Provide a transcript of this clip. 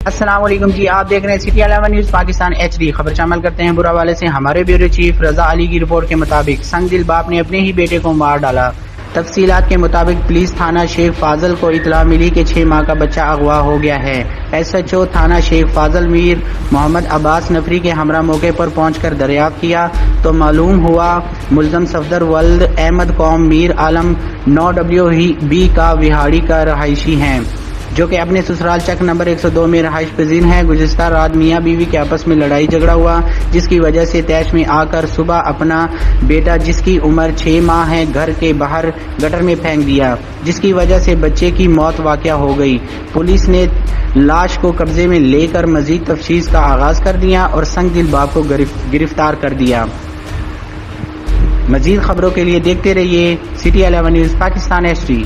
السلام علیکم جی، آپ دیکھ رہے ہیں سٹی 11 نیوز پاکستان HD۔ خبر شامل کرتے ہیں برا والے سے۔ ہمارے بیورو چیف رضا علی کی رپورٹ کے مطابق سنگ دل باپ نے اپنے ہی بیٹے کو مار ڈالا۔ تفصیلات کے مطابق پولیس تھانہ شیخ فاضل کو اطلاع ملی کہ 6 ماہ کا بچہ اغوا ہو گیا ہے۔ SHO تھانہ شیخ فاضل میر محمد عباس نفری کے ہمراہ موقع پر پہنچ کر دریافت کیا تو معلوم ہوا ملزم صفدر ولد احمد قوم میر عالم 9WB کا وہاڑی کا رہائشی ہیں، جو کہ اپنے سسرال چک نمبر 102 میں رہائش پذیر ہیں۔ گزشتہ رات میاں بیوی کے آپس میں لڑائی جھگڑا ہوا، جس کی وجہ سے طیش میں آ کر صبح اپنا بیٹا جس کی عمر 6 ماہ ہے گھر کے باہر گٹر میں پھینک دیا، جس کی وجہ سے بچے کی موت واقع ہو گئی۔ پولیس نے لاش کو قبضے میں لے کر مزید تفتیش کا آغاز کر دیا اور سنگ دل باپ کو گرفتار کر دیا۔ مزید خبروں کے لیے دیکھتے رہیے City11 نیوز پاکستان HD۔